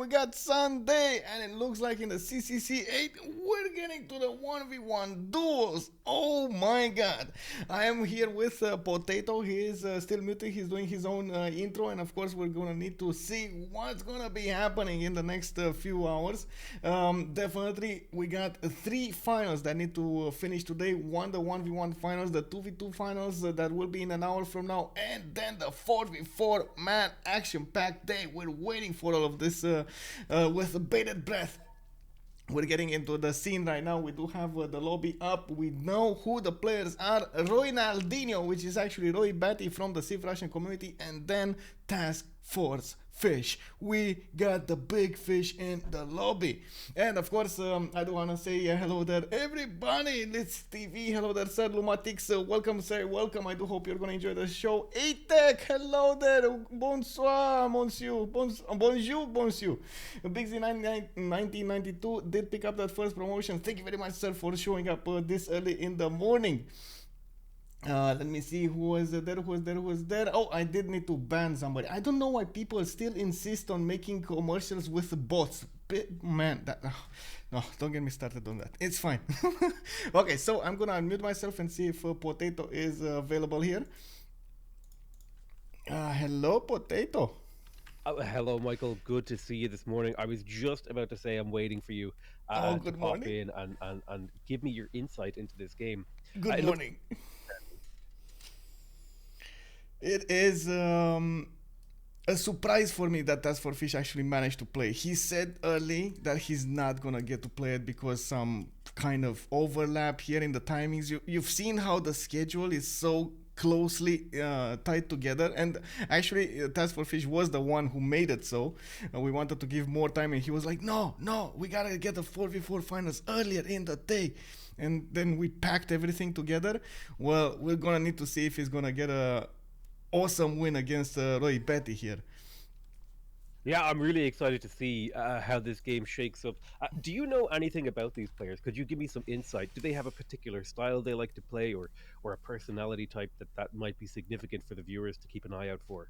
we got Sunday, and it looks like in the CCC8, we're getting to the 1v1 duels. Oh my god. I am here with Potato. He is still muted. He's doing his own intro, and of course, we're gonna need to see what's gonna be happening in the next few hours. Definitely, we got three finals that need to finish today. One, the 1v1 finals, the 2v2 finals that will be in an hour from now, and then the 4v4 man action-packed day. We're waiting for all of this with bated breath. We're getting into the scene right now. We do have the lobby up. We know who the players are. Ronaldinho, which is actually Roy Batty from the Civ Russian community, and then TaskForceFish. We got the big fish in the lobby. And of course, I do want to say hello there, everybody. Let's TV. Hello there, Sir Lumatix. Welcome, sir. Welcome. I do hope you're going to enjoy the show. A-Tech. Hello there. Bonsoir, monsieur. Bonjour, monsieur. Big Z 1992 did pick up that first promotion. Thank you very much, sir, for showing up this early in the morning. Let me see who was there. Oh, I did need to ban somebody. I don't know why people still insist on making commercials with bots. Man, no, don't get me started on that. It's fine. Okay, so I'm gonna unmute myself and see if Potato is available here. Hello, Potato. Hello, Michael. Good to see you this morning. I was just about to say I'm waiting for you Good to pop morning. in and give me your insight into this game. Good morning. It is a surprise for me that TaskForceFish actually managed to play. He said early that he's not gonna get to play it because some kind of overlap here in the timings. You've seen how the schedule is so closely tied together, and actually TaskForceFish was the one who made it so. We wanted to give more time, and he was like, no, we gotta get the 4v4 finals earlier in the day. And then we packed everything together. Well, we're gonna need to see if he's gonna get a awesome win against Roy Batty here. Yeah, I'm really excited to see how this game shakes up. Do you know anything about these players? Could you give me some insight? Do they have a particular style they like to play, or a personality type that might be significant for the viewers to keep an eye out for?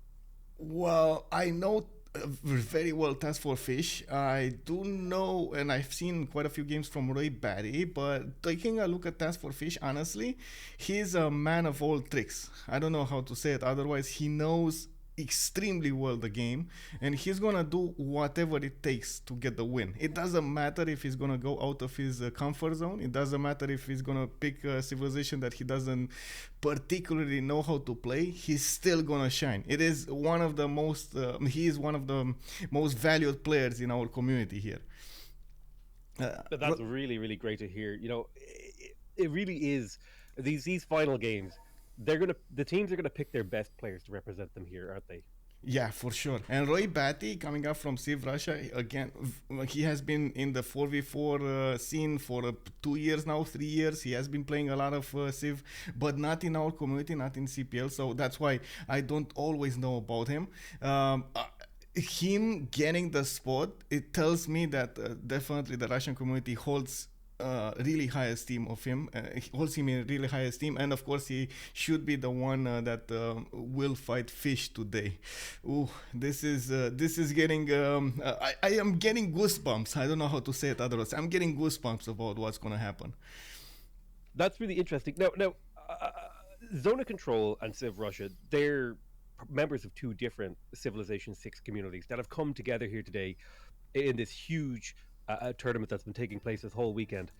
Well, I know very well TaskForceFish. I do know, and I've seen quite a few games from Roy Batty, but taking a look at TaskForceFish, honestly, he's a man of all tricks. I don't know how to say it otherwise. He knows extremely well the game, and he's gonna do whatever it takes to get the win. It doesn't matter if he's gonna go out of his comfort zone. It doesn't matter if he's gonna pick a civilization that he doesn't particularly know how to play. He's still gonna shine. It is one of the most he is one of the most valued players in our community here. But that's really, really great to hear. You know, it really is these final games. The teams are gonna pick their best players to represent them here, aren't they? Yeah, for sure. And Roy Batty, coming up from Civ Russia, again, he has been in the 4v4 scene for 2 years now, 3 years. He has been playing a lot of Civ, but not in our community, not in CPL. So that's why I don't always know about him. Him getting the spot, it tells me that definitely the Russian community holds really high esteem of him. He holds him in really high esteem, and of course he should be the one that will fight Fish today. Ooh, this is getting I am getting goosebumps. I don't know how to say it otherwise. I'm getting goosebumps about what's gonna happen. That's really interesting. Now, Zona Control and Civ Russia, they're members of two different Civilization 6 communities that have come together here today in this huge tournament that's been taking place this whole weekend.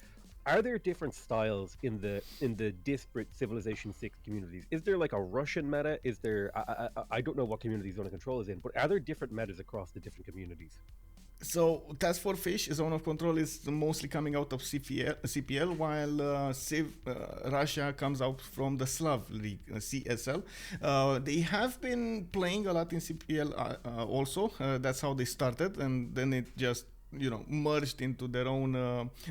Are there different styles in the disparate Civilization 6 communities? Is there like a Russian meta? Is there I don't know what community Zone of Control is in, but are there different metas across the different communities? So TaskForceFish, Zone of Control, is mostly coming out of CPL, while Civ Russia comes out from the Slav League, CSL. They have been playing a lot in CPL also. That's how they started, and then it just merged into their own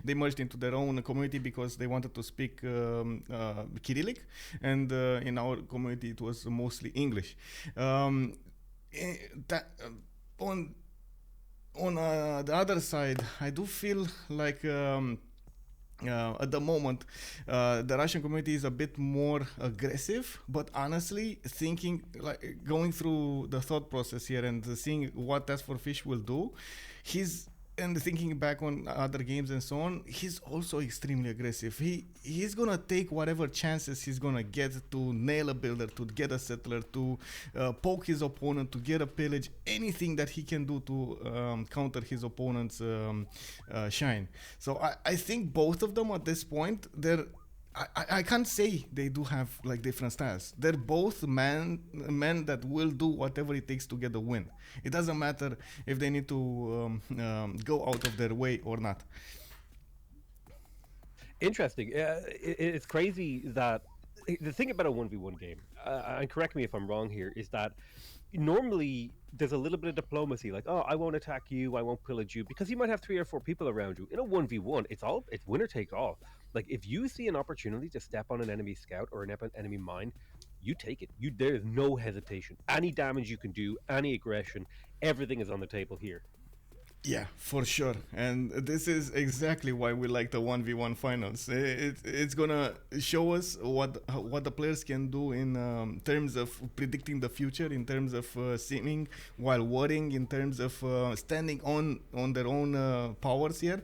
they merged into their own community because they wanted to speak Cyrillic, and in our community it was mostly English. That on the other side, I do feel like At the moment, the Russian community is a bit more aggressive. But honestly, thinking like going through the thought process here and seeing what Task4Fish will do, he's and thinking back on other games and so on, he's also extremely aggressive. He's gonna take whatever chances he's gonna get to nail a builder, to get a settler, to poke his opponent, to get a pillage, anything that he can do to counter his opponent's shine. So I think both of them at this point, I can't say they do have like different styles. They're both men that will do whatever it takes to get the win. It doesn't matter if they need to go out of their way or not. Interesting. It's crazy that the thing about a 1v1 game, and correct me if I'm wrong here, is that normally there's a little bit of diplomacy, like, oh, I won't attack you, I won't pillage you, because you might have 3 or 4 people around you. In a 1v1, it's winner take all. Like, if you see an opportunity to step on an enemy scout or an enemy mine, you take it. There is no hesitation. Any damage you can do, any aggression, everything is on the table here. Yeah, for sure. And this is exactly why we like the 1v1 finals. It's gonna show us what the players can do in terms of predicting the future, in terms of seeming while worrying, in terms of standing on their own powers here.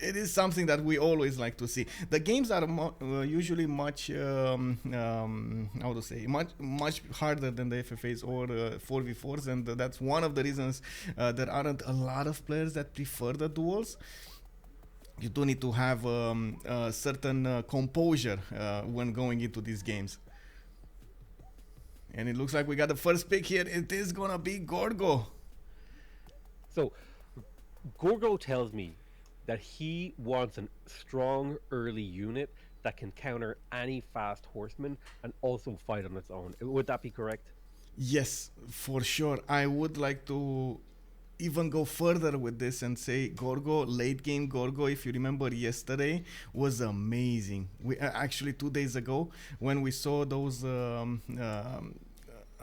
It is something that we always like to see. The games are usually much how to say, much harder than the FFAs or 4v4s, and that's one of the reasons there aren't a lot of players that prefer the duels. You do need to have a certain composure when going into these games. And it looks like we got the first pick here. It is gonna be Gorgo. So Gorgo tells me that he wants a strong early unit that can counter any fast horseman and also fight on its own. Would that be correct? Yes, for sure. I would like to even go further with this and say Gorgo, late game Gorgo, if you remember yesterday, was amazing. We actually 2 days ago when we saw those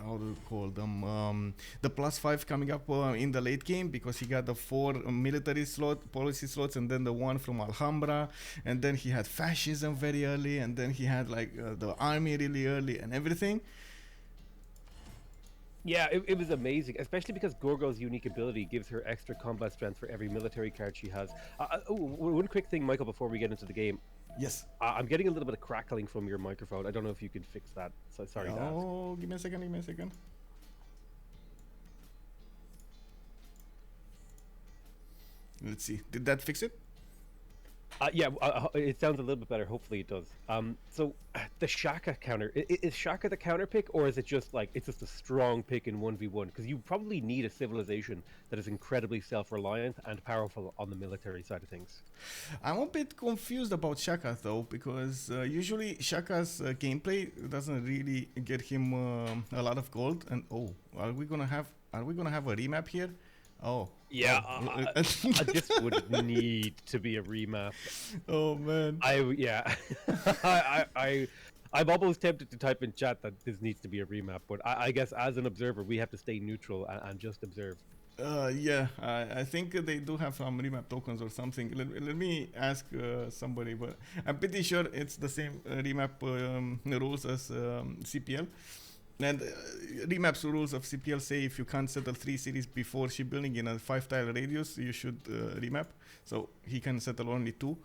how do you call them, the +5 coming up in the late game, because he got the 4 military policy slots, and then the 1 from Alhambra, and then he had fascism very early, and then he had like the army really early and everything. Yeah, it was amazing, especially because Gorgo's unique ability gives her extra combat strength for every military card she has. One quick thing, Michael, before we get into the game. Yes. I'm getting a little bit of crackling from your microphone. I don't know if you can fix that. So sorry. Oh, give me a second. Let's see. Did that fix it? Yeah, it sounds a little bit better. Hopefully it does. So the Shaka counter, is Shaka the counter pick, or is it just like it's just a strong pick in 1v1? Because you probably need a civilization that is incredibly self-reliant and powerful on the military side of things. I'm a bit confused about Shaka though, because usually Shaka's gameplay doesn't really get him a lot of gold. And are we gonna have a remap here? Oh. Yeah, this would need to be a remap. Oh man. I'm almost tempted to type in chat that this needs to be a remap, but I guess as an observer we have to stay neutral and just observe. Yeah, I think they do have some remap tokens or something. Let me ask somebody, but I'm pretty sure it's the same remap rules as CPL. And remap's rules of CPL say if you can't settle 3 cities before shipbuilding in a 5-tile radius, you should remap. So he can settle only 2.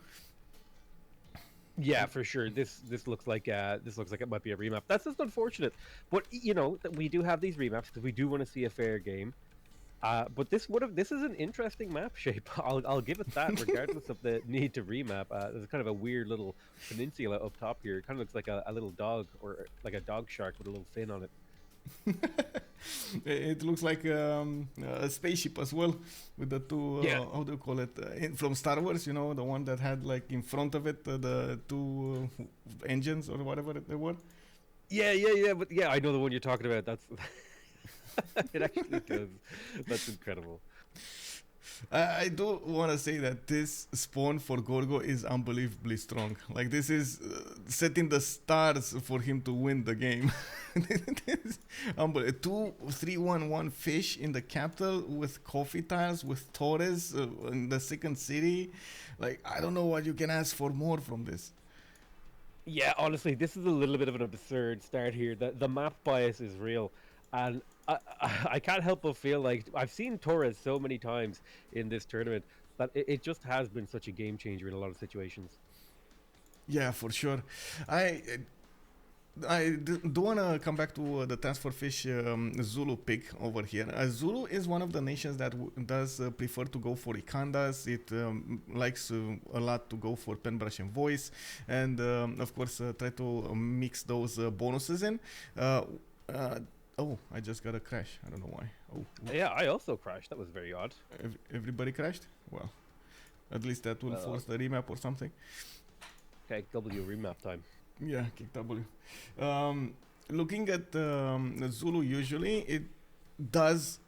Yeah, for sure. This looks like it might be a remap. That's just unfortunate. But you know, we do have these remaps because we do want to see a fair game. But this is an interesting map shape. I'll give it that, regardless of the need to remap. There's kind of a weird little peninsula up top here. It kind of looks like a little dog, or like a dog shark with a little fin on it. It looks like a spaceship as well, with the 2 how do you call it, from Star Wars, you know, the one that had like in front of it the 2 engines or whatever they were. Yeah, but yeah, I know the one you're talking about. That's it actually does. That's incredible. I do want to say that this spawn for Gorgo is unbelievably strong. Like this is setting the stars for him to win the game. Unbelievable. 2-3-1-1 fish in the capital with coffee tiles with Torres in the second city. Like I don't know what you can ask for more from this. Yeah, honestly, this is a little bit of an absurd start here. The map bias is real, and I can't help but feel like I've seen Torres so many times in this tournament that it just has been such a game changer in a lot of situations. Yeah, for sure. I do want to come back to the TaskForceFish Zulu pick over here. Zulu is one of the nations that does prefer to go for Ikandas. It likes a lot to go for Penbrush and Voice, and of course try to mix those bonuses in. Oh, I just got a crash. I don't know why. Oh, yeah, I also crashed. That was very odd. Everybody crashed? Well, at least that will force the remap or something. Okay, W remap time. Yeah, kick W. Looking at Zulu, usually it does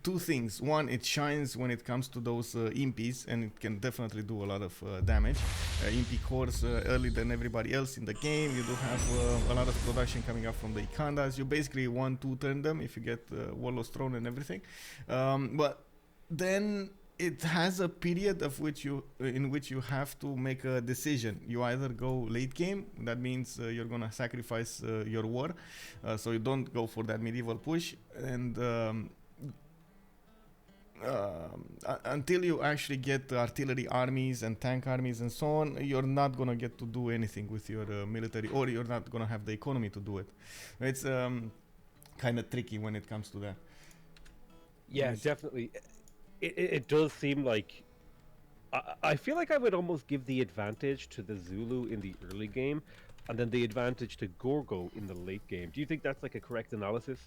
two things. One, it shines when it comes to those impies, and it can definitely do a lot of damage. Impy cores early than everybody else in the game. You do have a lot of production coming up from the Ikandas. You basically 1-2 turn them if you get Warlord's Throne and everything. But then it has a period of in which you have to make a decision. You either go late game, that means you're gonna sacrifice your war, so you don't go for that medieval push, and until you actually get artillery armies and tank armies and so on, you're not gonna get to do anything with your military, or you're not gonna have the economy to do it. It's kind of tricky when it comes to that. Yeah, definitely. It does seem like I feel like I would almost give the advantage to the Zulu in the early game, and then the advantage to Gorgo in the late game. Do you think that's like a correct analysis?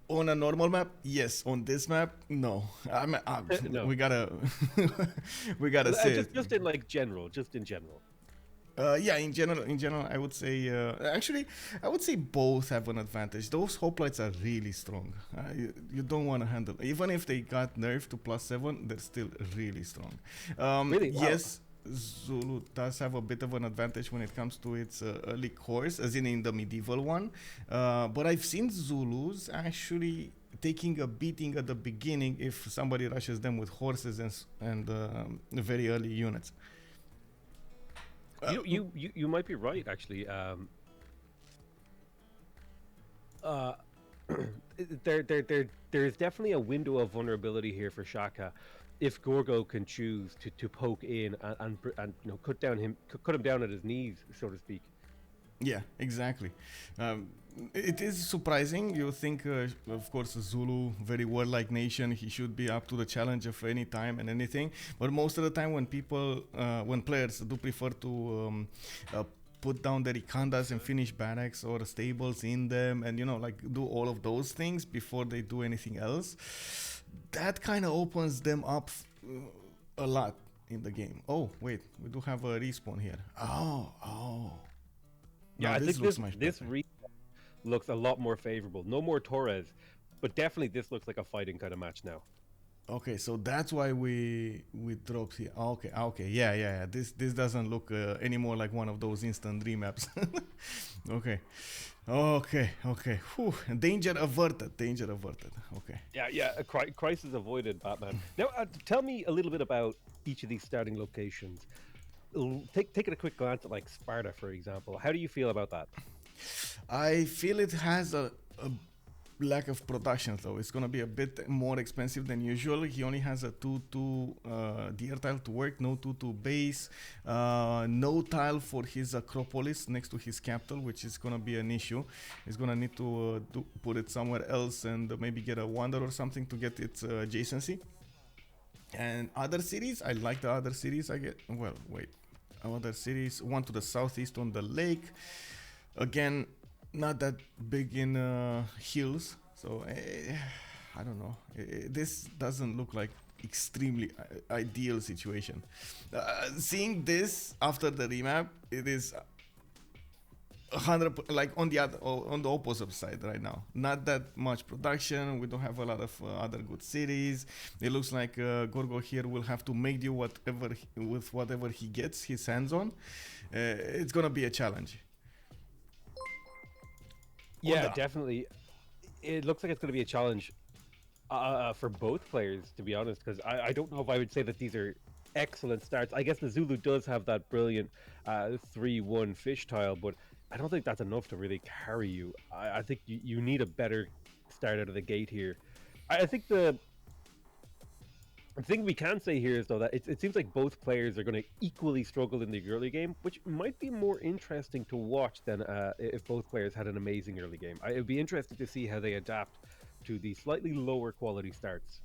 On a normal map, yes. On this map, no. No. We gotta say just in like general, just in general. Yeah, in general, I would say actually, I would say both have an advantage. Those hoplites are really strong. You don't want to handle, even if they got nerfed to +7, they're still really strong. Really? Wow. Yes, Zulu does have a bit of an advantage when it comes to its early cores, as in the medieval one. But I've seen Zulus actually taking a beating at the beginning if somebody rushes them with horses and very early units. You might be right, actually. There's definitely a window of vulnerability here for Shaka, if Gorgo can choose to poke in and cut him down at his knees, so to speak. Yeah, exactly. It is surprising. You think, of course, Zulu, very warlike nation, he should be up to the challenge of any time and anything. But most of the time, when players do prefer to put down their Ikandas and finish barracks or stables in them, and do all of those things before they do anything else, that kind of opens them up a lot in the game. Oh, wait, we do have a respawn here. Oh. Yeah, I think this respawn looks a lot more favorable. No more Torres, but definitely this looks like a fighting kind of match now. Okay, so that's why we dropped here. Okay, yeah. This doesn't look anymore like one of those instant remaps. Okay. Whew. Danger averted. Okay. Yeah. A crisis avoided, Batman. Now, tell me a little bit about each of these starting locations. Taking a quick glance at like Sparta, for example. How do you feel about that? I feel it has a lack of production, though. It's gonna be a bit more expensive than usual. He only has a 2-2 DR tile to work, no 2-2 base, no tile for his Acropolis next to his capital, which is gonna be an issue. He's gonna need to put it somewhere else and maybe get a wonder or something to get its adjacency. And other cities, I like the other cities. Other cities, one to the southeast on the lake. Again, not that big in hills, so I don't know. This doesn't look like extremely ideal situation. Seeing this after the remap, it is 100 like on the other on the opposite side right now. Not that much production. We don't have a lot of other good cities. It looks like Gorgo here will have to make do with whatever he gets his hands on. It's gonna be a challenge. Yeah, definitely. It looks like it's going to be a challenge for both players, to be honest, because I don't know if I would say that these are excellent starts. I guess the Zulu does have that brilliant 3-1 fish tile, but I don't think that's enough to really carry you. I think you need a better start out of the gate here. I think the thing we can say here is, though, that it seems like both players are going to equally struggle in the early game, which might be more interesting to watch than if both players had an amazing early game. It would be interesting to see how they adapt to the slightly lower quality starts.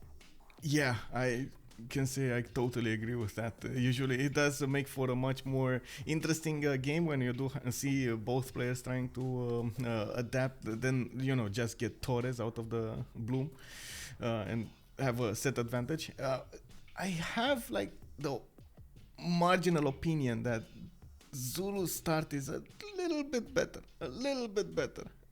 Yeah, I can say I totally agree with that. Usually it does make for a much more interesting game when you do see both players trying to adapt, then, you know, just get Torres out of the bloom and have a set advantage. I have like the marginal opinion that Zulu's start is a little bit better.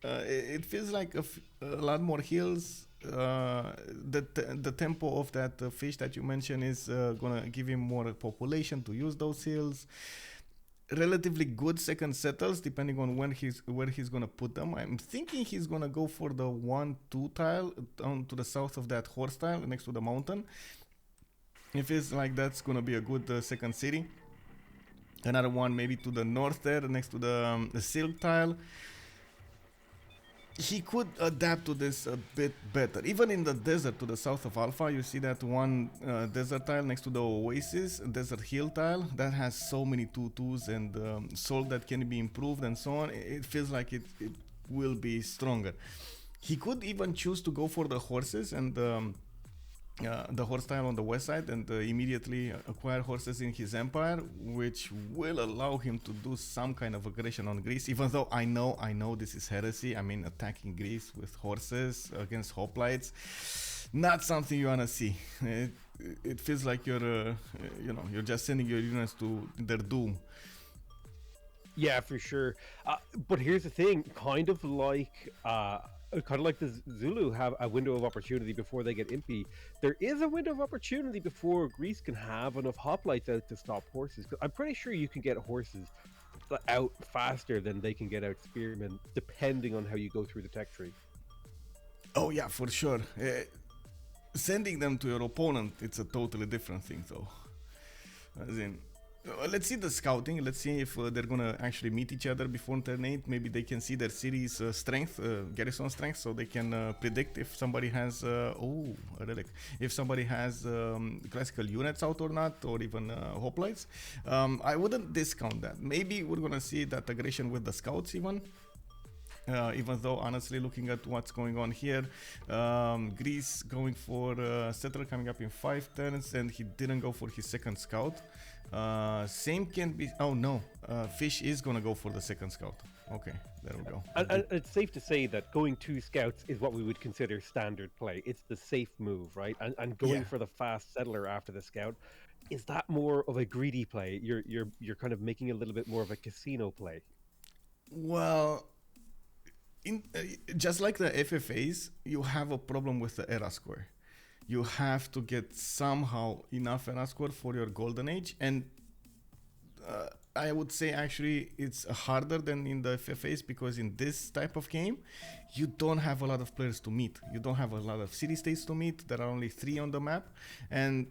It feels like a lot more heals. The tempo of that fish that you mentioned is gonna give him more population to use those heals. Relatively good second settles depending on where he's gonna put them. I'm thinking he's gonna go for the 1-2 tile down to the south of that horse tile next to the mountain. It feels like that's gonna be a good second city. Another one maybe to the north there next to the silk tile. He could adapt to this a bit better. Even in the desert to the south of Alpha, you see that one desert tile next to the oasis, desert hill tile, that has so many 2-2s and soul that can be improved and so on. It feels like it will be stronger. He could even choose to go for the horses and the horse tile on the west side and immediately acquire horses in his empire, which will allow him to do some kind of aggression on Greece, even though I know this is heresy. I mean, attacking Greece with horses against hoplites, not something you wanna see. It feels like you're just sending your units to their doom. Yeah, for sure. But here's the thing, kind of like the Zulu have a window of opportunity before they get impy. There is a window of opportunity before Greece can have enough hoplites out to stop horses. 'Cause I'm pretty sure you can get horses out faster than they can get out spearmen, depending on how you go through the tech tree. Oh yeah, for sure. Sending them to your opponent, it's a totally different thing, though. As in, let's see the scouting. Let's see if they're gonna actually meet each other before turn 8. Maybe they can see their city's strength, garrison strength, so they can predict if somebody has a relic, if somebody has classical units out or not, or even hoplites. I wouldn't discount that. Maybe we're gonna see that aggression with the scouts even. Even though, honestly, looking at what's going on here, Greece going for settler coming up in 5 turns, and he didn't go for his second scout. Same can be. Oh no, Fish is gonna go for the second scout. Okay, there we go. And it's safe to say that going 2 scouts is what we would consider standard play. It's the safe move, right? And going for the fast settler after the scout, is that more of a greedy play? You're kind of making a little bit more of a casino play. Well, just like the FFAs, you have a problem with the era score. You have to get somehow enough era score for your golden age, and I would say actually it's harder than in the FFAs, because in this type of game you don't have a lot of players to meet. You don't have a lot of city states to meet. There are only 3 on the map, and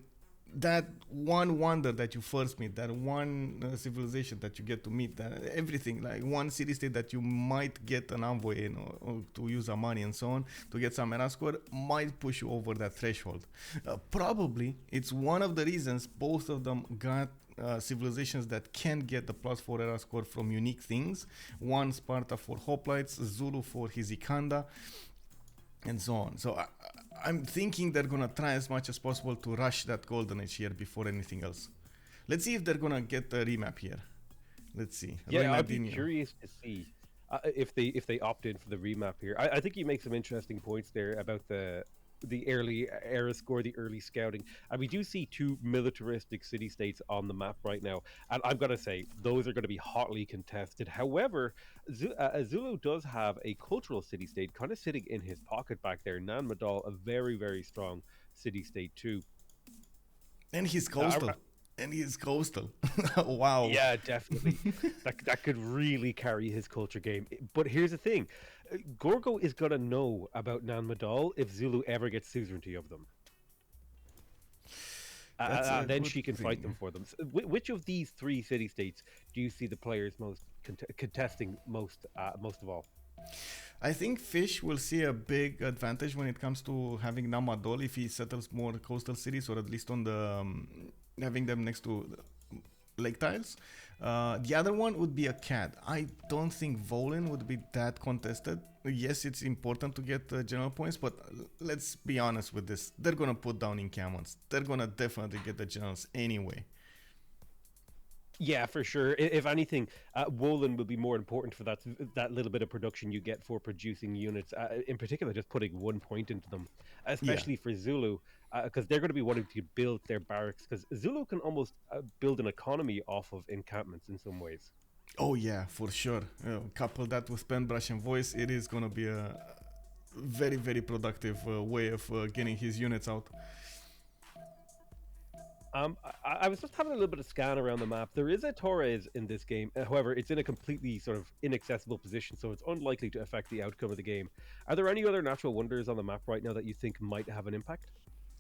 that one wonder that you first meet, that one civilization that you get to meet, that everything, like one city state that you might get an envoy in, or to use a money and so on to get some era score, might push you over that threshold. Probably it's one of the reasons both of them got civilizations that can get the +4 era score from unique things. One Sparta for hoplites, Zulu for his Ikanda, and so on. So I'm thinking they're gonna try as much as possible to rush that golden age here before anything else. Let's see if they're gonna get a remap here. Let's see. Yeah, I'd be curious to see if they opt in for the remap here. I think you make some interesting points there about the the early era score, the early scouting, and we do see two militaristic city states on the map right now. And I'm gonna say those are going to be hotly contested. However, Zulu does have a cultural city state kind of sitting in his pocket back there. Nan Madol, a very very strong city state too. And he's Uh, coastal. And he's coastal. Wow. Yeah, definitely. That could really carry his culture game. But here's the thing: Gorgo is gonna know about Nan Madol if Zulu ever gets suzerainty of them. That's a Then good she can fight them thing. for them. Which of these three city states do you see the players most contesting most of all? I think Fish will see a big advantage when it comes to having Namadol if he settles more coastal cities, or at least on the having them next to lake tiles. The other one would be a cat. I don't think Volin would be that contested. Yes, it's important to get general points, but let's be honest with this. They're gonna put down encampments. They're gonna definitely get the generals anyway. Yeah, for sure. If anything, Wolin will be more important for that little bit of production you get for producing units. In particular, just putting 1 point into them, Yeah. especially for Zulu, because they're going to be wanting to build their barracks. Because Zulu can almost build an economy off of encampments in some ways. Oh yeah, for sure. Couple that with pen brush and voice, it is gonna be a very very productive way of getting his units out. I was just having a little bit of scan around the map. There is a Torres in this game. However, it's in a completely sort of inaccessible position, so it's unlikely to affect the outcome of the game. Are there any other natural wonders on the map right now that you think might have an impact?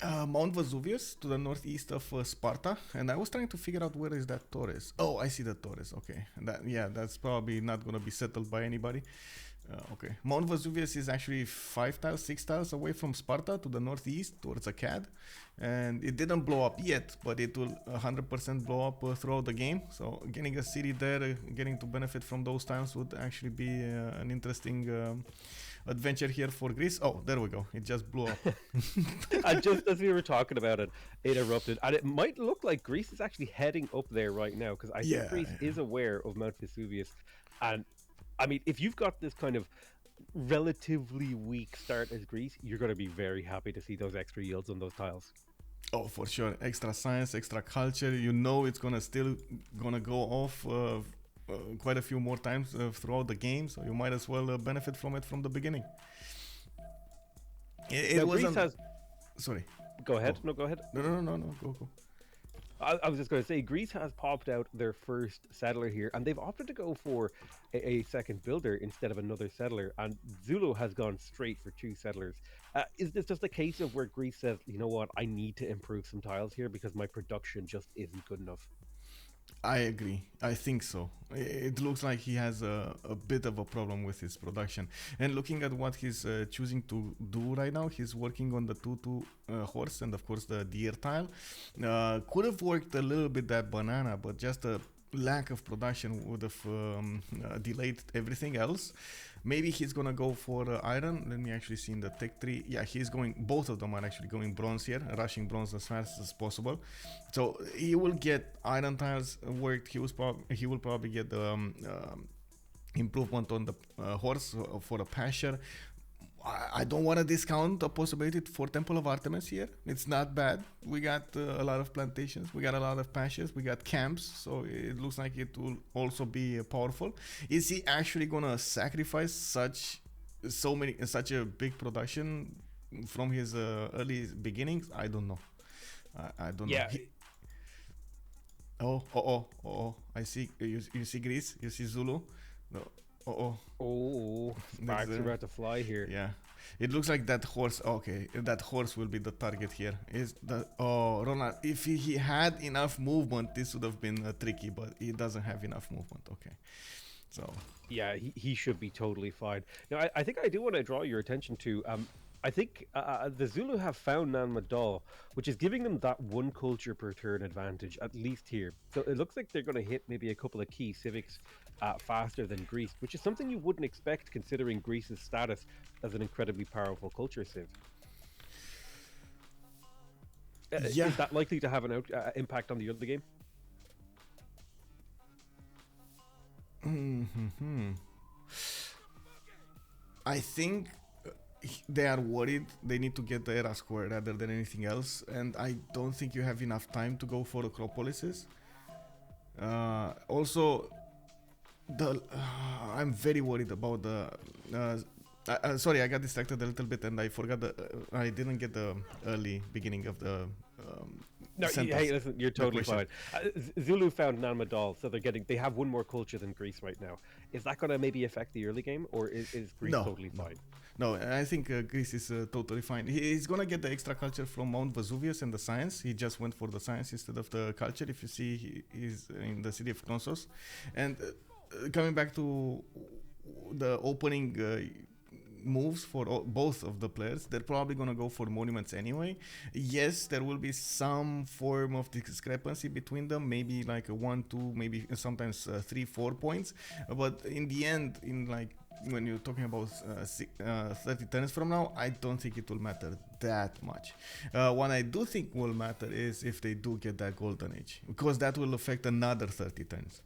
Mount Vesuvius to the northeast of Sparta, and I was trying to figure out where is that Torres. Oh, I see the Torres. Okay, that's probably not gonna be settled by anybody. Okay, Mount Vesuvius is actually 5 tiles, 6 tiles away from Sparta to the northeast towards Akkad, and it didn't blow up yet, but it will 100% blow up throughout the game. So getting a city there, getting to benefit from those tiles would actually be an interesting adventure here for Greece. Oh, there we go. It just blew up. And just as we were talking about it, it erupted. And it might look like Greece is actually heading up there right now, because I think Yeah. Greece is aware of Mount Vesuvius. And I mean, if you've got this kind of relatively weak start as Greece, you're going to be very happy to see those extra yields on those tiles. Oh, for sure. Extra science, extra culture. You know it's gonna go off quite a few more times throughout the game, so you might as well benefit from it from the beginning. It Now, Greece wasn't. has. Sorry. Go ahead. No, go ahead. No. Go. I was just going to say, Greece has popped out their first settler here, and they've opted to go for a second builder instead of another settler. And Zulu has gone straight for two settlers. Is this just a case of where Greece says, you know what, I need to improve some tiles here because my production just isn't good enough? I agree. I think so. It looks like he has a bit of a problem with his production. And looking at what he's choosing to do right now, he's working on the 2-2 horse and, of course, the deer tile. Could have worked a little bit that banana, but just a lack of production would have delayed everything else. Maybe he's gonna go for iron. Let me actually see in the tech tree. Yeah, he's going. Both of them are actually going bronze here, rushing bronze as fast as possible. So he will get iron tiles worked. He will probably get the improvement on the horse for a pasture. I don't want to discount the possibility for Temple of Artemis here. It's not bad. We got a lot of plantations. We got a lot of pastures. We got camps. So it looks like it will also be powerful. Is he actually gonna sacrifice such a big production from his early beginnings? I don't know. I don't know. Yeah. Oh! I see. You see Greece. You see Zulu. No. Oh, sparks are about to fly here. Yeah, it looks like that horse. Okay, that horse will be the target here. Ronald? If he had enough movement, this would have been tricky, but he doesn't have enough movement. Okay, so Yeah, he should be totally fine. Now, I think I do want to draw your attention to. I think the Zulu have found Nan Madol, which is giving them that one culture per turn advantage, at least here. So it looks like they're going to hit maybe a couple of key civics faster than Greece, which is something you wouldn't expect considering Greece's status as an incredibly powerful culture civ. Yeah. Is that likely to have an impact on the other game? I think they are worried. They need to get the era score rather than anything else, and I don't think you have enough time to go for Acropolises. Also, I'm very worried about the. Sorry, I got distracted a little bit and I forgot I didn't get the early beginning of the. No, hey, listen, you're totally fine. Zulu found Nanmadol, so they have one more culture than Greece right now. Is that going to maybe affect the early game, or is Greece totally fine? No, I think Greece is totally fine. He's going to get the extra culture from Mount Vesuvius and the science. He just went for the science instead of the culture. If you see, he's in the city of Knossos. And coming back to the opening moves for both of the players, they're probably going to go for monuments anyway. Yes, there will be some form of discrepancy between them, maybe like a 1, 2, maybe sometimes 3, 4 points, but in the end, in like when you're talking about 30 turns from now, I don't think it will matter that much. What I do think will matter is if they do get that golden age, because that will affect another 30 turns.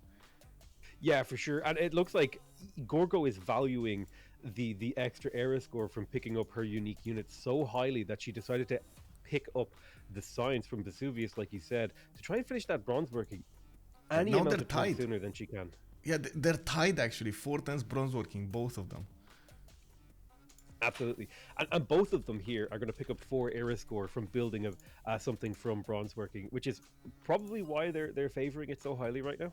Yeah, for sure. And it looks like Gorgo is valuing the extra era score from picking up her unique unit so highly that she decided to pick up the science from Vesuvius, like you said, to try and finish that bronze working any amount of time sooner than she can. Yeah, they're tied actually. 4 turns bronze working, both of them. Absolutely. And both of them here are going to pick up 4 era score from building of something from bronze working, which is probably why they're favoring it so highly right now.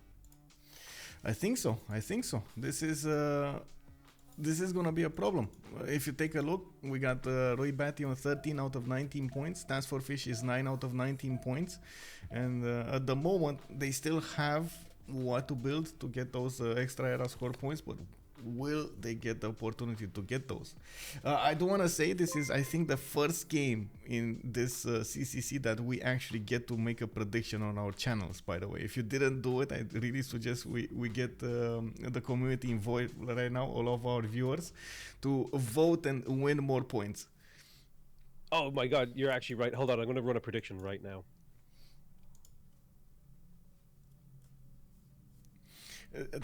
I think so. This is gonna be a problem. If you take a look, we got Roy Batty on 13 out of 19 points. TaskForceFish is 9 out of 19 points. And at the moment, they still have what to build to get those extra era score points, but will they get the opportunity to get those? I do want to say this is, I think, the first game in this CCC that we actually get to make a prediction on our channels, by the way. If you didn't do it, I really suggest we get the community involved right now, all of our viewers, to vote and win more points. Oh my god, you're actually right. Hold on, I'm going to run a prediction right now.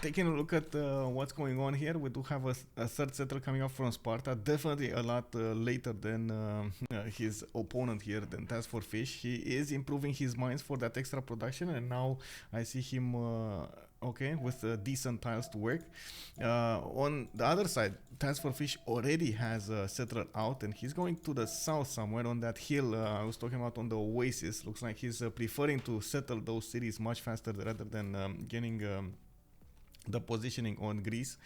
Taking a look at what's going on here, we do have a third setter coming up from Sparta, definitely a lot later than his opponent here, than TaskForceFish. He is improving his mines for that extra production, and now I see him with decent tiles to work. On the other side, TaskForceFish already has a settler out, and he's going to the south somewhere on that hill I was talking about on the oasis. Looks like he's preferring to settle those cities much faster rather than getting the positioning on Greece,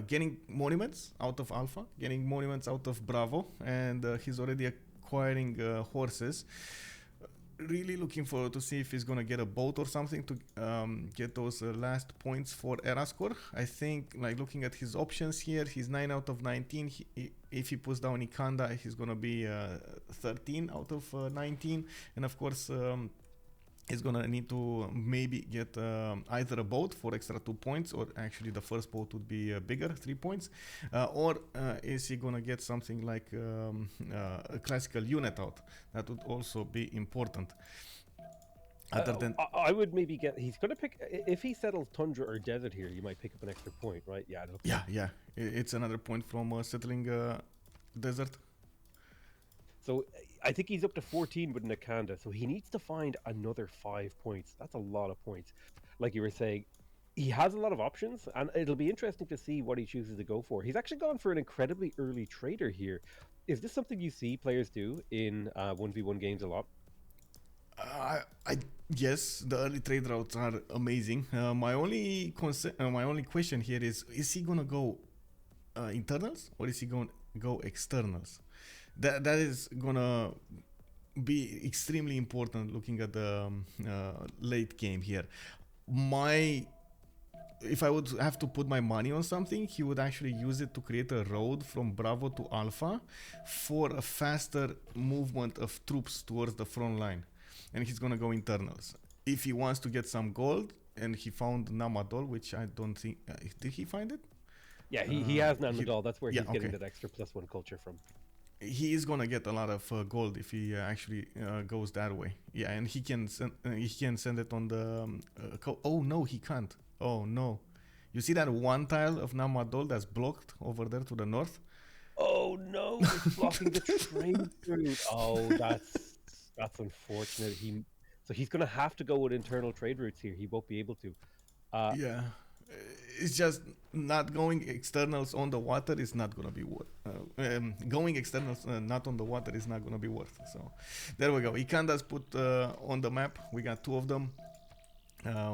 getting monuments out of Alpha, getting monuments out of Bravo, and he's already acquiring horses. Really looking forward to see if he's gonna get a boat or something to get those last points for era score. I think, like, looking at his options here, he's 9 out of 19. If he puts down Ikanda, he's gonna be 13 out of 19, and of course he's gonna need to maybe get either a boat for extra 2 points, or actually the first boat would be bigger, 3 points, or is he gonna get something like a classical unit out? That would also be important. Other than I would maybe he's gonna pick, if he settles tundra or desert here, you might pick up an extra point, right? Yeah. It's another point from settling desert. So I think he's up to 14 with Nakanda, so he needs to find another 5 points. That's a lot of points. Like you were saying, he has a lot of options, and it'll be interesting to see what he chooses to go for. He's actually gone for an incredibly early trader here. Is this something you see players do in 1v1 games a lot? Yes, the early trade routes are amazing. My only question here is he gonna go internals, or is he gonna go externals? That is gonna be extremely important looking at the late game here. If I would have to put my money on something, he would actually use it to create a road from Bravo to Alpha for a faster movement of troops towards the front line. And he's gonna go internals. If he wants to get some gold, and he found Namadol, which I don't think... did he find it? Yeah, he has Namadol. That's where he's getting that extra +1 culture from. He is gonna get a lot of gold if he actually goes that way. Yeah, and he can send it on the. Oh no, he can't. Oh no, you see that one tile of Namadol that's blocked over there to the north? Oh no, it's blocking the trade route. Oh, that's unfortunate. He's gonna have to go with internal trade routes here. He won't be able to. Uh, Yeah, it's just not going externals on the water is not gonna be worth. Going externals not on the water is not gonna be worth. So there we go. Ikanda's put on the map. We got 2 of them.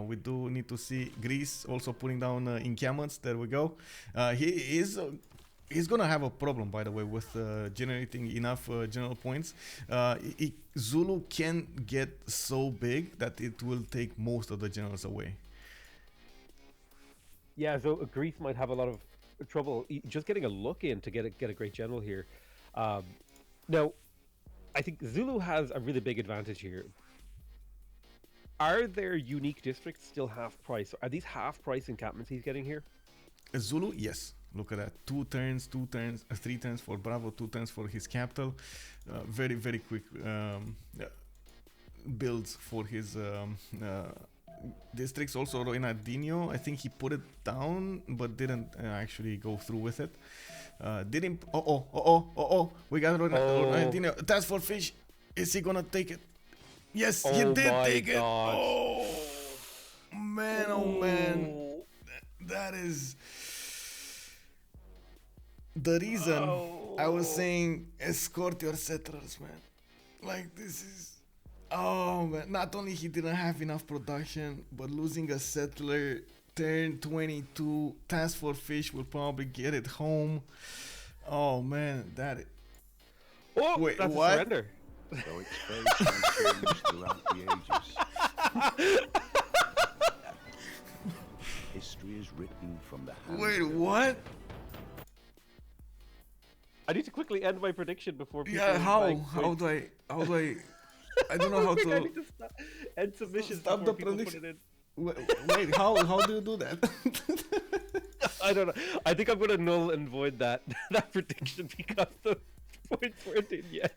We do need to see Greece also putting down encampments. There we go. He is. He's gonna have a problem, by the way, with generating enough general points. Zulu can get so big that it will take most of the generals away. yeah, so Greece might have a lot of trouble just getting a look in to get a great general here. Now, I think Zulu has a really big advantage here. Are their unique districts still half price? Are these half price encampments he's getting here? Zulu, yes. Look at that. 2 turns, 2 turns, 3 turns for Bravo, 2 turns for his capital. Very, very quick builds for his districts. Also, Ronaldinho, I think he put it down, but didn't actually go through with it. Didn't. We got Ronaldinho. TaskForceFish. Is he gonna take it? Yes, he did take it. Oh man. That is the reason I was saying escort your settlers, man. Like, this is, oh man, not only he didn't have enough production, but losing a settler turn 22, TaskForceFish will probably get it home. Oh man, Wait, that's what? A surrender. So its face has changed throughout the ages. History is written from the hand. Wait, what? I need to quickly end my prediction before people. Yeah, how do I I don't know how to. I need to end submissions. Stop the prediction. Wait, how do you do that? I don't know. I think I'm gonna null and void that prediction because the points weren't in yet.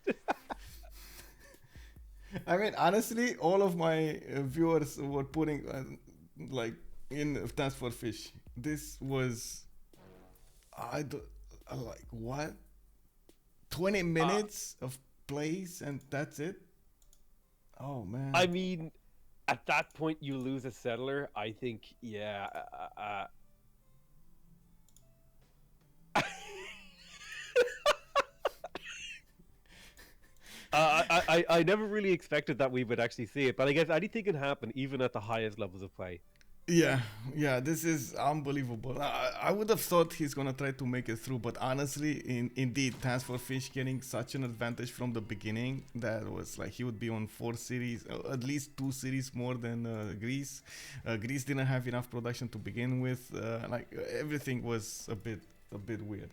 I mean, honestly, all of my viewers were putting like in TaskForceFish. This was, like, what? 20 minutes of plays and that's it? Oh man. I mean, at that point you lose a settler. I think, yeah. I never really expected that we would actually see it, but I guess anything can happen even at the highest levels of play. Yeah, this is unbelievable. I would have thought he's gonna try to make it through, but honestly, indeed, TaskForceFish getting such an advantage from the beginning, that was like he would be on 4 cities, at least 2 cities more than Greece. Greece didn't have enough production to begin with. Like, everything was a bit weird.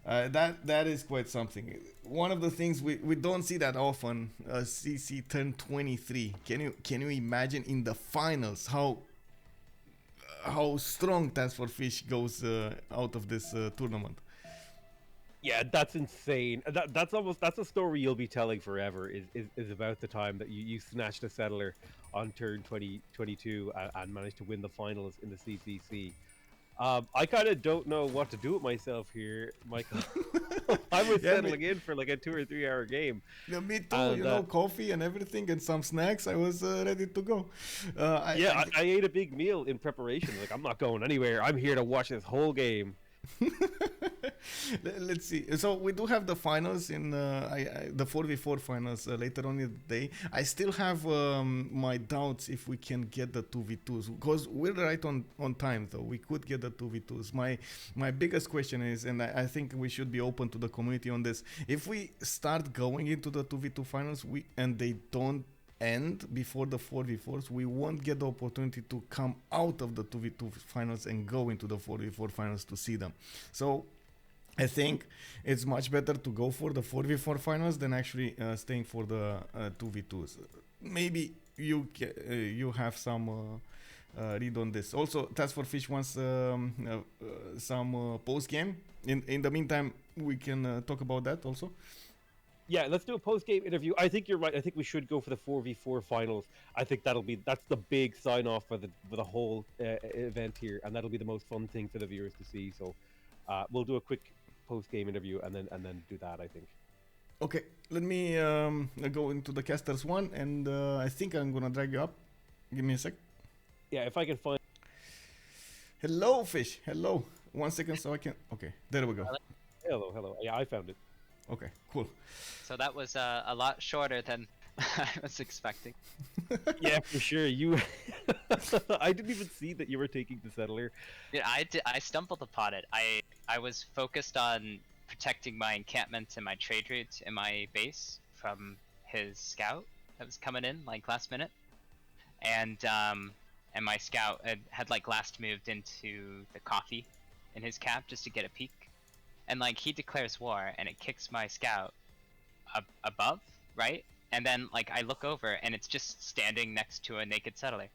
That is quite something. One of the things we don't see that often. CC turn 23. Can you imagine in the finals how strong TaskForceFish goes out of this tournament? Yeah, that's insane. That's a story you'll be telling forever. Is about the time that you snatched a settler on turn 2022 and managed to win the finals in the CCC. I kind of don't know what to do with myself here, Michael. I was settling in for like a 2 or 3 hour game. Yeah, me too. And, coffee and everything and some snacks. I was ready to go. I ate a big meal in preparation. Like, I'm not going anywhere. I'm here to watch this whole game. Let's see. So we do have the finals in the 4v4 finals later on in the day. I still have my doubts if we can get the 2v2s, because we're right on time though. We could get the 2v2s. My biggest question is, and I think we should be open to the community on this, if we start going into the 2v2 finals and they don't end before the 4v4s, we won't get the opportunity to come out of the 2v2 finals and go into the 4v4 finals to see them. So I think it's much better to go for the 4v4 finals than actually staying for the 2v2s. Maybe you have some read on this. Also, TaskForceFish wants some post game. In the meantime, we can talk about that also. Yeah, let's do a post-game interview. I think you're right. I think we should go for the 4v4 finals. I think that's the big sign-off for the whole event here, and that'll be the most fun thing for the viewers to see. So we'll do a quick post-game interview and then do that, I think. Okay, let me go into the casters one, and I think I'm gonna drag you up. Give me a sec. Yeah, if I can find. Hello, fish. Hello. 1 second, so I can. Okay, there we go. Hello. Yeah, I found it. Okay, cool. So that was a lot shorter than I was expecting. Yeah, for sure. You. I didn't even see that you were taking the settler. Yeah, I stumbled upon it. I was focused on protecting my encampments and my trade routes in my base from his scout that was coming in like last minute, and my scout had like last moved into the coffee in his cap just to get a peek, and like he declares war and it kicks my scout above, right? And then like I look over and it's just standing next to a naked settler.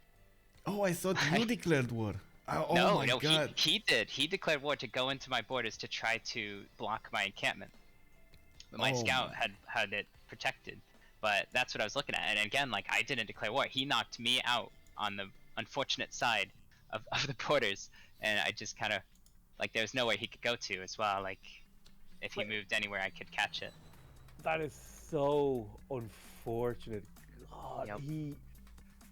Oh, I thought you declared war. Oh no, my god. He did. He declared war to go into my borders to try to block my encampment. But my scout had it protected. But that's what I was looking at. And again, like I didn't declare war. He knocked me out on the unfortunate side of the borders, and I just kind of like there was nowhere he could go to as well. Like if he moved anywhere, I could catch it. That is so unfortunate. God, Yep.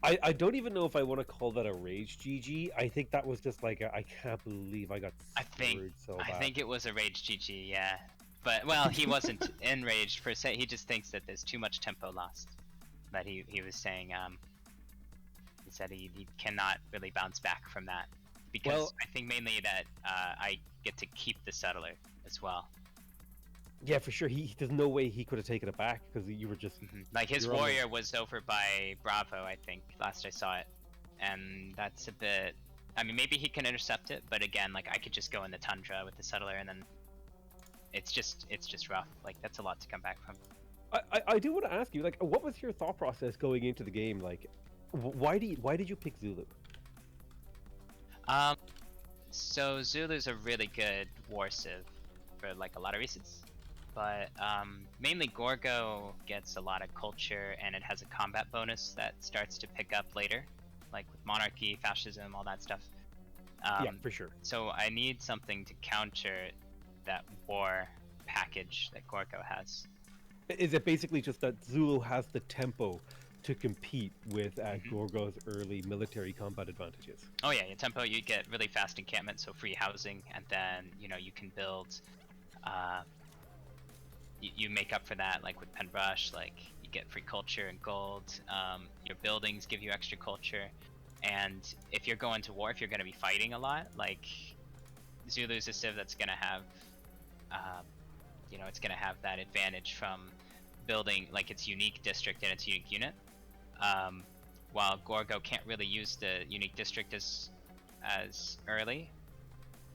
I don't even know if I want to call that a rage GG. I think that was just like I can't believe I got screwed so bad. I think it was a rage GG, yeah. But well, he wasn't enraged per se. He just thinks that there's too much tempo lost. That he was saying he said he cannot really bounce back from that because I think mainly that I get to keep the settler as well. Yeah, for sure. There's no way he could have taken it back because you were just like his warrior was over by Bravo, I think, last I saw it, and that's a bit. I mean, maybe he can intercept it, but again, like I could just go in the tundra with the settler, and then it's just rough. Like that's a lot to come back from. I do want to ask you, like, what was your thought process going into the game? Like, why did you pick Zulu? So Zulu's a really good war civ for like a lot of reasons. But mainly Gorgo gets a lot of culture and it has a combat bonus that starts to pick up later, like with monarchy, fascism, all that stuff. Yeah, for sure. So I need something to counter that war package that Gorgo has. Is it basically just that Zulu has the tempo to compete with Gorgo's early military combat advantages? Oh yeah, tempo, you get really fast encampment, so free housing, and then you can build you make up for that, like with Pen Rush, like you get free culture and gold. Your buildings give you extra culture, and if you're going to war, if you're going to be fighting a lot, like Zulu's a civ that's going to have, it's going to have that advantage from building like its unique district and its unique unit. While Gorgo can't really use the unique district as early.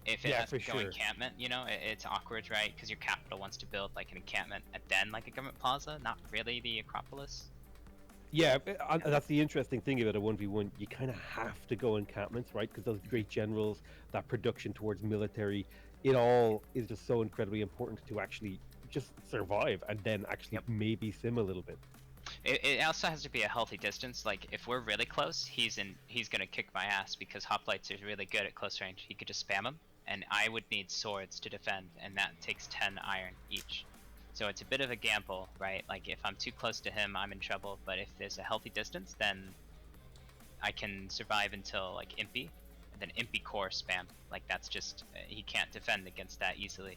If it has to go encampment, it's awkward, right? Because your capital wants to build like an encampment and then like a government plaza, not really the Acropolis. Yeah, that's the interesting thing about a 1v1. You kind of have to go encampments, right? Because those great generals, that production towards military, it all is just so incredibly important to actually just survive and then actually maybe sim a little bit. It also has to be a healthy distance. Like if we're really close, he's gonna kick my ass because hoplites are really good at close range. He could just spam him, and I would need swords to defend, and that takes 10 iron each. So it's a bit of a gamble, right? Like if I'm too close to him, I'm in trouble. But if there's a healthy distance, then I can survive until like Impy, and then Impy core spam. Like that's just he can't defend against that easily.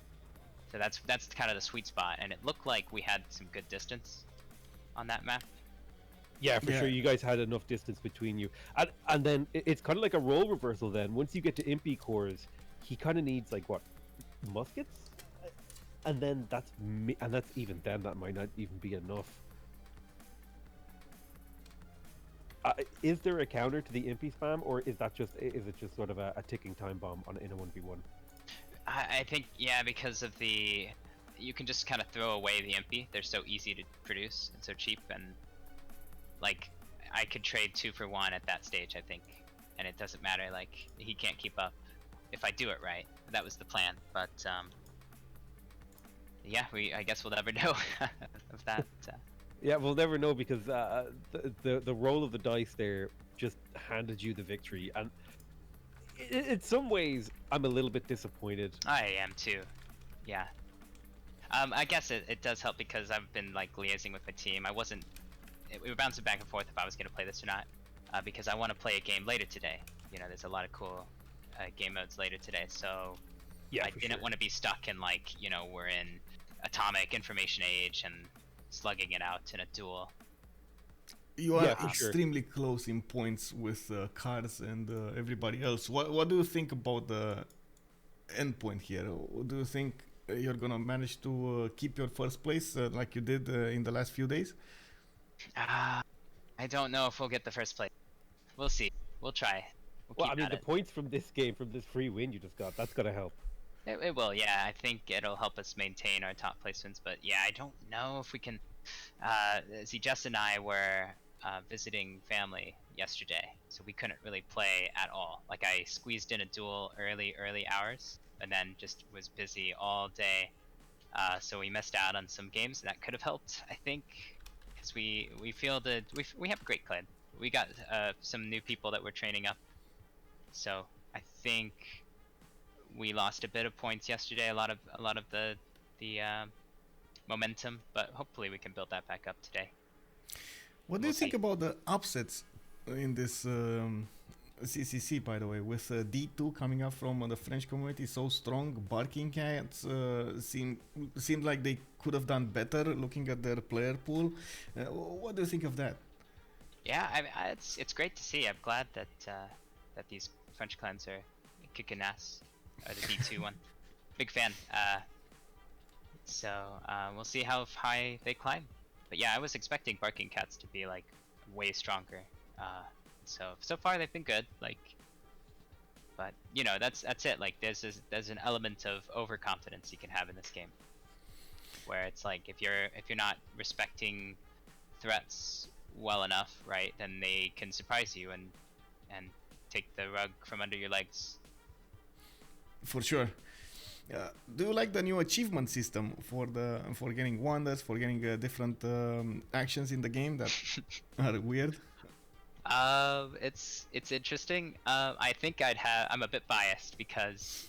So that's kind of the sweet spot, and it looked like we had some good distance on that map. Yeah, for sure. You guys had enough distance between you, and then it's kind of like a role reversal. Then once you get to Impy cores, he kind of needs like what, muskets, and then that's even then that might not even be enough. Is there a counter to the Impy spam, or is it just sort of a ticking time bomb in a 1v1? I think because of you can just kind of throw away the Impy. They're so easy to produce and so cheap, and like I could trade 2 for 1 at that stage, I think, and it doesn't matter. Like he can't keep up if I do it right. That was the plan, but I guess we'll never know of that. Yeah, we'll never know because the roll of the dice there just handed you the victory, and in some ways I'm a little bit disappointed. I am too. Yeah, I guess it does help because I've been like liaising with my team. We were bouncing back and forth if I was going to play this or not, because I want to play a game later today. You know, there's a lot of cool game modes later today, so Yeah, I didn't want to be stuck in like, you know, we're in atomic information age and slugging it out in a duel. You are Yeah, for sure. extremely close in points with Cars and everybody else. What do you think about the endpoint here? Do you think you're gonna manage to keep your first place like you did in the last few days? I don't know if we'll get the first place. We'll see. We'll try. We'll Well, I keep mean, at the it. points from this game, from this free win you just got, that's gonna help. It will, yeah. I think it'll help us maintain our top placements, but yeah, I don't know if we can. See, Jess and I were visiting family yesterday, so we couldn't really play at all. Like, I squeezed in a duel early hours, and then just was busy all day. So we missed out on some games that could have helped, I think, because we fielded we have a great clan. We got some new people that we're training up, so I think we lost a bit of points yesterday. A lot of the momentum, but hopefully we can build that back up today. What do you We'll think see. about the upsets in this CCC, by the way, with D2 coming up from the French community so strong? Barking Cats seemed like they could have done better looking at their player pool. What do you think of that? Yeah, it's great to see. I'm glad that that these French clans are kicking ass. Or the D2 one. Big fan. So we'll see how high they climb. But yeah, I was expecting Barking Cats to be like way stronger. So far they've been good. Like, but you know, that's it. Like, there's an element of overconfidence you can have in this game, where it's like if you're not respecting threats well enough, right, then they can surprise you and take the rug from under your legs. For sure. Do you like the new achievement system for getting wonders, for getting different actions in the game that are weird? It's interesting. I think I'm a bit biased because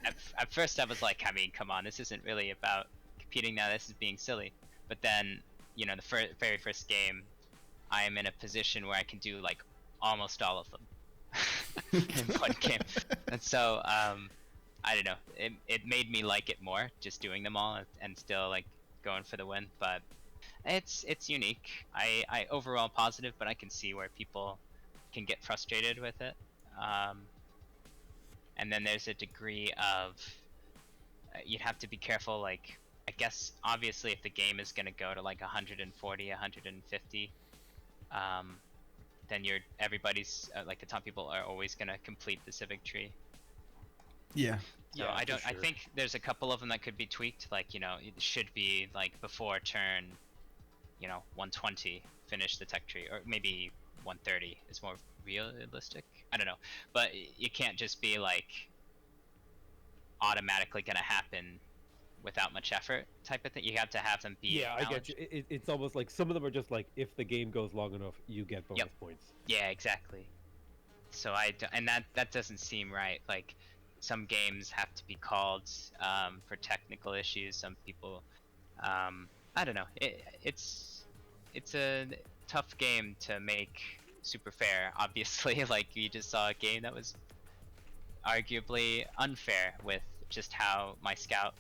at first I was like, I mean, come on, this isn't really about competing now. This is being silly. But then, you know, the very first game, I am in a position where I can do like almost all of them in one game, and so I don't know. It made me like it more just doing them all and still like going for the win. But it's unique. I overall positive, but I can see where people can get frustrated with it. And then there's a degree of you'd have to be careful. Like, I guess obviously if the game is gonna go to like 140, 150, then everybody's like the top people are always gonna complete the civic tree. Yeah. So Yeah, I for don't. I sure. think there's a couple of them that could be tweaked. Like, you know, it should be like before turn, you know, 120 finish the tech tree, or maybe 130 is more realistic. I don't know, but you can't just be like automatically gonna happen without much effort type of thing. You have to have them be Yeah, I get acknowledged. you. It's almost like some of them are just like, if the game goes long enough, you get bonus points. Yeah, exactly. So and that doesn't seem right. Like, some games have to be called for technical issues. Some people, I don't know. It's a tough game to make super fair. Obviously, like, you just saw a game that was arguably unfair with just how my scout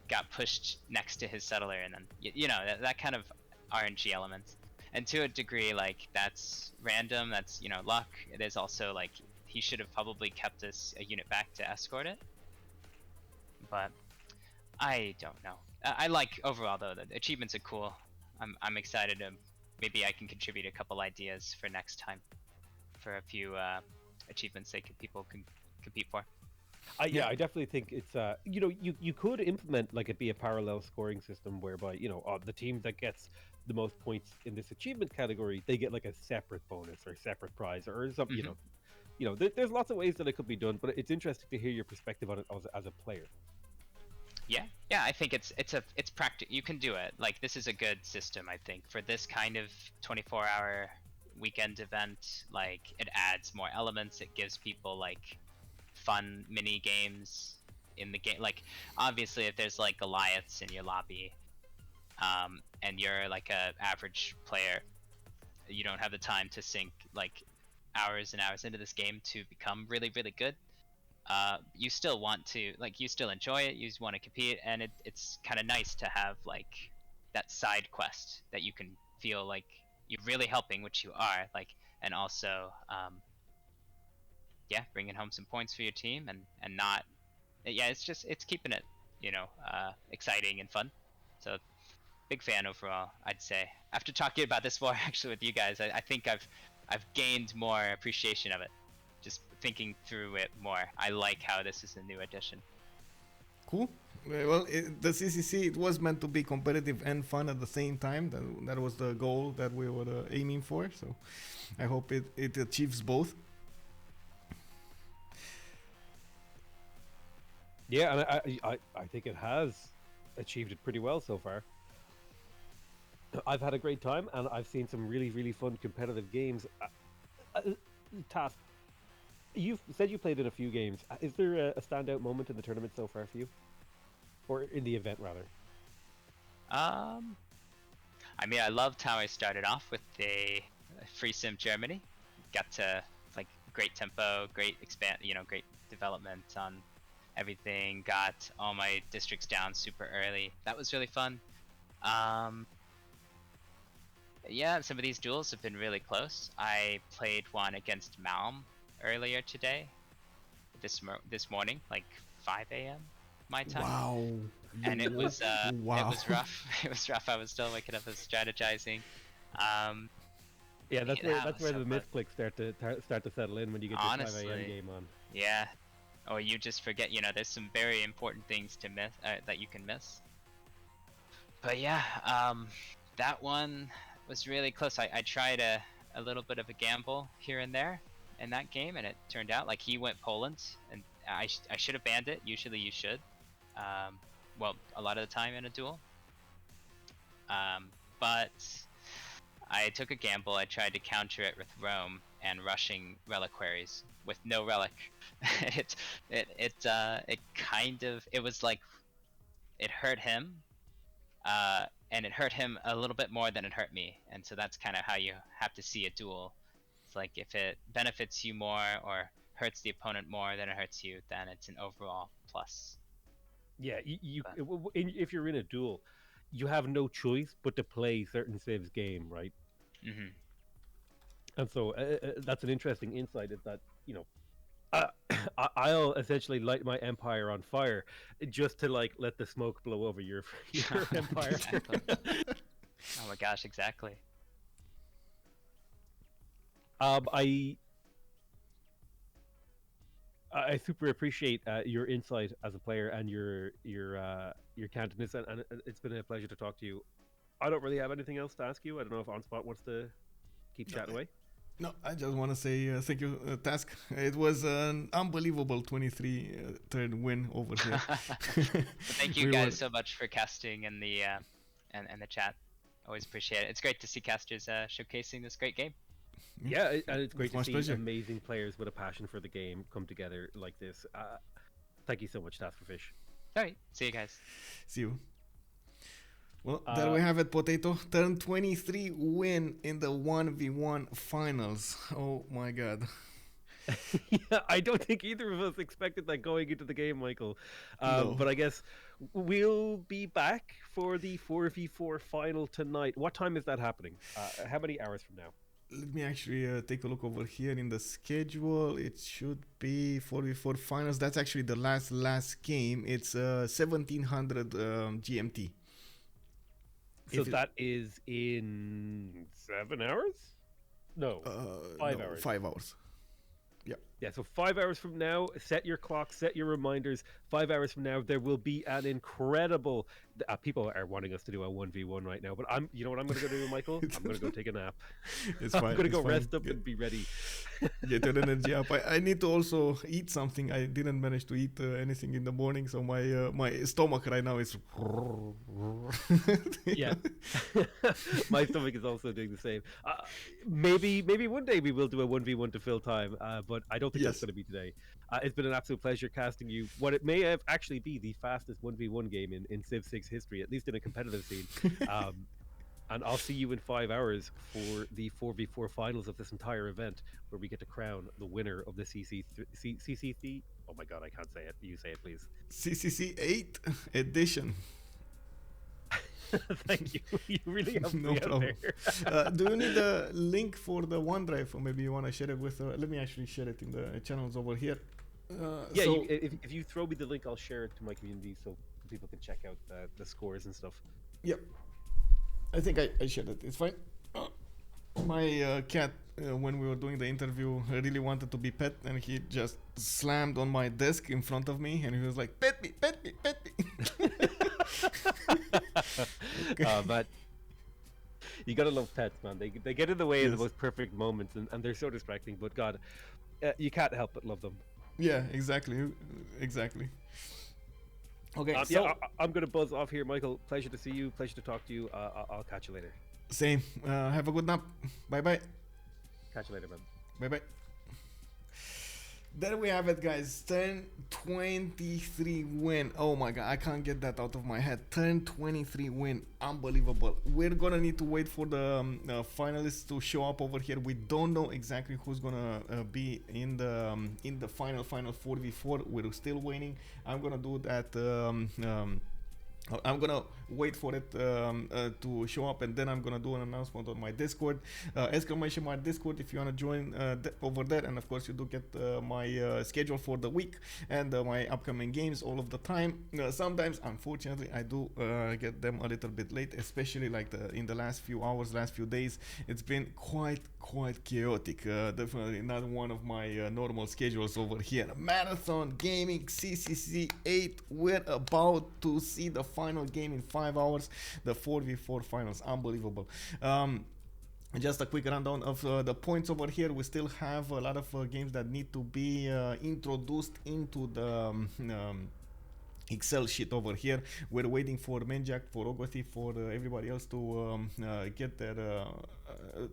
got pushed next to his settler, and then you know that kind of RNG elements. And to a degree, like, that's random. That's, you know, luck. It is also like he should have probably kept a unit back to escort it. But I don't know. I like overall though. The achievements are cool. I'm excited to maybe I can contribute a couple ideas for next time for a few achievements people can compete for. Yeah, I definitely think it's you know, you could implement like it be a parallel scoring system whereby, you know, the team that gets the most points in this achievement category, they get like a separate bonus or a separate prize or something. You know, there's lots of ways that it could be done, but it's interesting to hear your perspective on it as a player. Yeah, I think it's practical. You can do it. Like, this is a good system, I think, for this kind of 24-hour weekend event. Like, it adds more elements. It gives people like fun mini games. in the game. Like, obviously, if there's like Goliaths in your lobby, and you're like a average player, you don't have the time to sink like hours and hours into this game to become really, really good. You still want to, like, you still enjoy it, you want to compete, and it's kind of nice to have like that side quest that you can feel like you're really helping, which you are, like, and also yeah, bringing home some points for your team, and not, yeah, it's keeping it, exciting and fun. So big fan overall, I'd say. After talking about this more actually with you guys, I think I've gained more appreciation of it. Just thinking through it more. I like how this is a new addition. Cool. Well, the CCC, it was meant to be competitive and fun at the same time. That was the goal that we were aiming for. So I hope it achieves both. Yeah, and I think it has achieved it pretty well so far. I've had a great time, and I've seen some really, really fun competitive games. Task, you've said you played in a few games. Is there a standout moment in the tournament so far for you? Or in the event, rather? I mean, I loved how I started off with the Free Sim Germany. Got to, like, great tempo, great great development on everything. Got all my districts down super early. That was really fun. Yeah, some of these duels have been really close. I played one against Malm earlier today, this morning, like 5 a.m. my time. Wow. And it was Wow. it was rough. It was rough. I was still waking up and strategizing. Yeah, that's that where was the so misclicks start to settle in when you get this 5 a.m. Honestly. game on. Yeah, or you just forget. There's some very important things to miss that you can miss. But yeah, that one was really close. I tried a little bit of a gamble here and there in that game, and it turned out like he went Poland, and I should have banned it. Usually you should. Well, a lot of the time in a duel. But I took a gamble. I tried to counter it with Rome and rushing reliquaries with no relic. it was like it hurt him, and it hurt him a little bit more than it hurt me. And so that's kind of how you have to see a duel. It's like if it benefits you more or hurts the opponent more than it hurts you, then it's an overall plus. Yeah, if you're in a duel, you have no choice but to play certain Civ's game, right? Mm-hmm. And so that's an interesting insight. Is that I'll essentially light my empire on fire just to like let the smoke blow over your empire. Exactly. Oh my gosh, exactly. I super appreciate your insight as a player and your candidness, and it's been a pleasure to talk to you. I don't really have anything else to ask you. I don't know if OnSpot wants to keep chatting away. No, I just want to say thank you, Task. It was an unbelievable 23 turn win over here. Thank you guys so much for casting and the chat. Always appreciate it. It's great to see casters showcasing this great game. Yeah, and it's great to see pleasure. amazing players with a passion for the game come together like this. Thank you so much, TaskForceFish. All right, see you guys. See you. Well, there we have it, Potato. Turn 23 win in the 1v1 finals. Oh my god. Yeah, I don't think either of us expected that going into the game, Michael. No. But I guess we'll be back for the 4v4 final tonight. What time is that happening? How many hours from now? Let me actually take a look over here in the schedule. It should be 4v4 finals. That's actually the last game. It's 1700 GMT. So that is in 7 hours? No, 5 hours. 5 hours. Yeah, so 5 hours from now, set your clock, set your reminders. 5 hours from now, there will be an incredible... people are wanting us to do a 1v1 right now, but you know what I'm going to go do, Michael? I'm going to go take a nap. It's I'm fine. going to go rest up and be ready. Get your energy up. I need to also eat something. I didn't manage to eat anything in the morning, so my stomach right now is... Yeah. My stomach is also doing the same. Maybe one day we will do a 1v1 to fill time, but I don't don't think that's Yes. going to be today. It's been an absolute pleasure casting you. What it may have actually be the fastest 1v1 game in Civ 6 history, at least in a competitive scene. And I'll see you in 5 hours for the 4v4 finals of this entire event, where we get to crown the winner of the CCC. Oh my god, I can't say it. You say it, please. CCC8 edition. Thank you. You really helped No me out problem. there. Do you need a link for the OneDrive, or maybe you want to share it with? Let me actually share it in the channels over here. Yeah, so, if you throw me the link, I'll share it to my community so people can check out the scores and stuff. yep. I think I shared it. It's fine. My cat, when we were doing the interview, really wanted to be pet, and he just slammed on my desk in front of me, and he was like, "Pet me, pet me, pet me." But you gotta love pets, man. They get in the way in the most perfect moments, and they're so distracting. But God, you can't help but love them. Yeah, exactly. Okay, so yeah, I'm gonna buzz off here, Michael. Pleasure to see you. Pleasure to talk to you. I'll catch you later. same. Have a good nap. Bye bye. Catch you later, man. Bye bye. There we have it, guys. Turn 23 win. Oh my god, I can't get that out of my head. Turn 23 win. Unbelievable. We're gonna need to wait for the finalists to show up over here. We don't know exactly who's gonna be in the final 4v4. We're still waiting. I'm gonna do that. I'm gonna wait for it to show up, and then I'm gonna do an announcement on my Discord, exclamation mark Discord, if you wanna join over there. And of course you do get my schedule for the week and my upcoming games all of the time. Sometimes, unfortunately, I do get them a little bit late, especially like in the last few hours, last few days. It's been quite chaotic. Definitely not one of my normal schedules over here. Marathon Gaming CCC8. We're about to see the final game in 5 hours, the 4v4 finals. Unbelievable. Just a quick rundown of the points over here. We still have a lot of games that need to be introduced into the Excel sheet over here. We're waiting for Menjak, for Ogothy, for everybody else to get their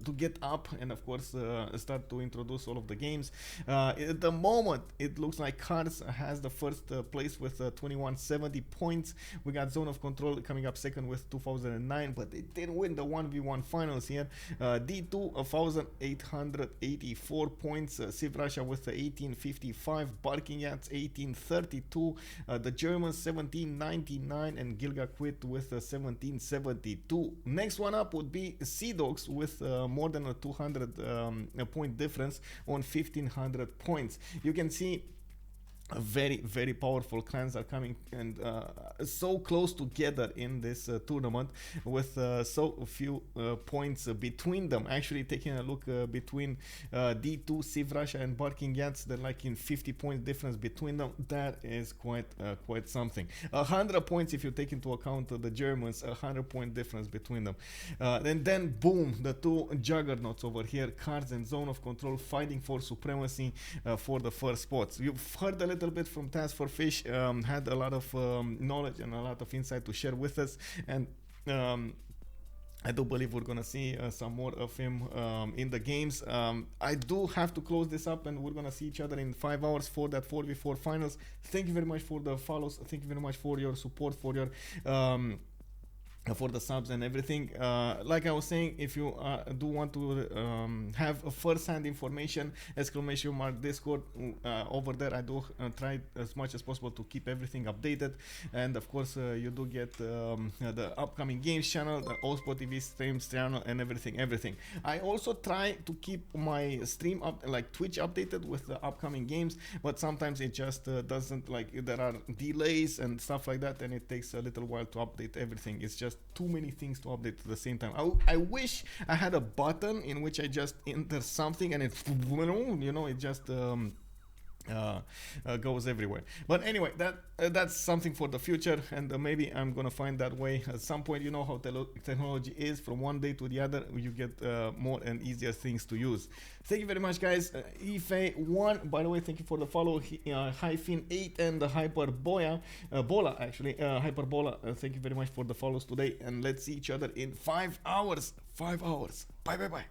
to get up, and of course start to introduce all of the games. At the moment it looks like Cars has the first place with 2170 points. We got Zone of Control coming up second with 2009, but they didn't win the 1v1 finals here. D2 1884 points. CivRU with 1855, Barking Yats 1832, the Germans 1799, and Gilga Quit with 1772. Next one up would be ZoC with more than a 200 point difference on 1500 points. You can see very powerful clans are coming and so close together in this tournament with so few points between them. Actually, taking a look between D2, CivRU and Barking Yats, they're like in 50 point difference between them. That is quite something. 100 points if you take into account the Germans. 100 point difference between them. And then boom, the two juggernauts over here, Cards and Zone of Control, fighting for supremacy for the first spots. You've heard a little bit from TaskForceFish, had a lot of knowledge and a lot of insight to share with us, and I do believe we're gonna see some more of him in the games. I do have to close this up, and we're gonna see each other in 5 hours for that 4v4 finals. Thank you very much for the follows. Thank you very much for your support, for your for the subs and everything. Like I was saying, if you do want to have a first-hand information, exclamation mark Discord over there. I do try as much as possible to keep everything updated, and of course you do get the upcoming games channel, the OnSpotTV streams channel, and everything. I also try to keep my stream up, like Twitch, updated with the upcoming games, but sometimes it just doesn't, like, there are delays and stuff like that, and it takes a little while to update everything. It's just too many things to update at the same time. I wish I had a button in which I just enter something and it, you know, it just goes everywhere. But anyway, that's something for the future, and maybe I'm gonna find that way at some point. You know how technology is, from one day to the other you get more and easier things to use. Thank you very much, guys. Ife1, by the way, thank you for the follow. Hyphen8 and the Hyperbola, Hyperbola, thank you very much for the follows today, and let's see each other in 5 hours. 5 hours. Bye.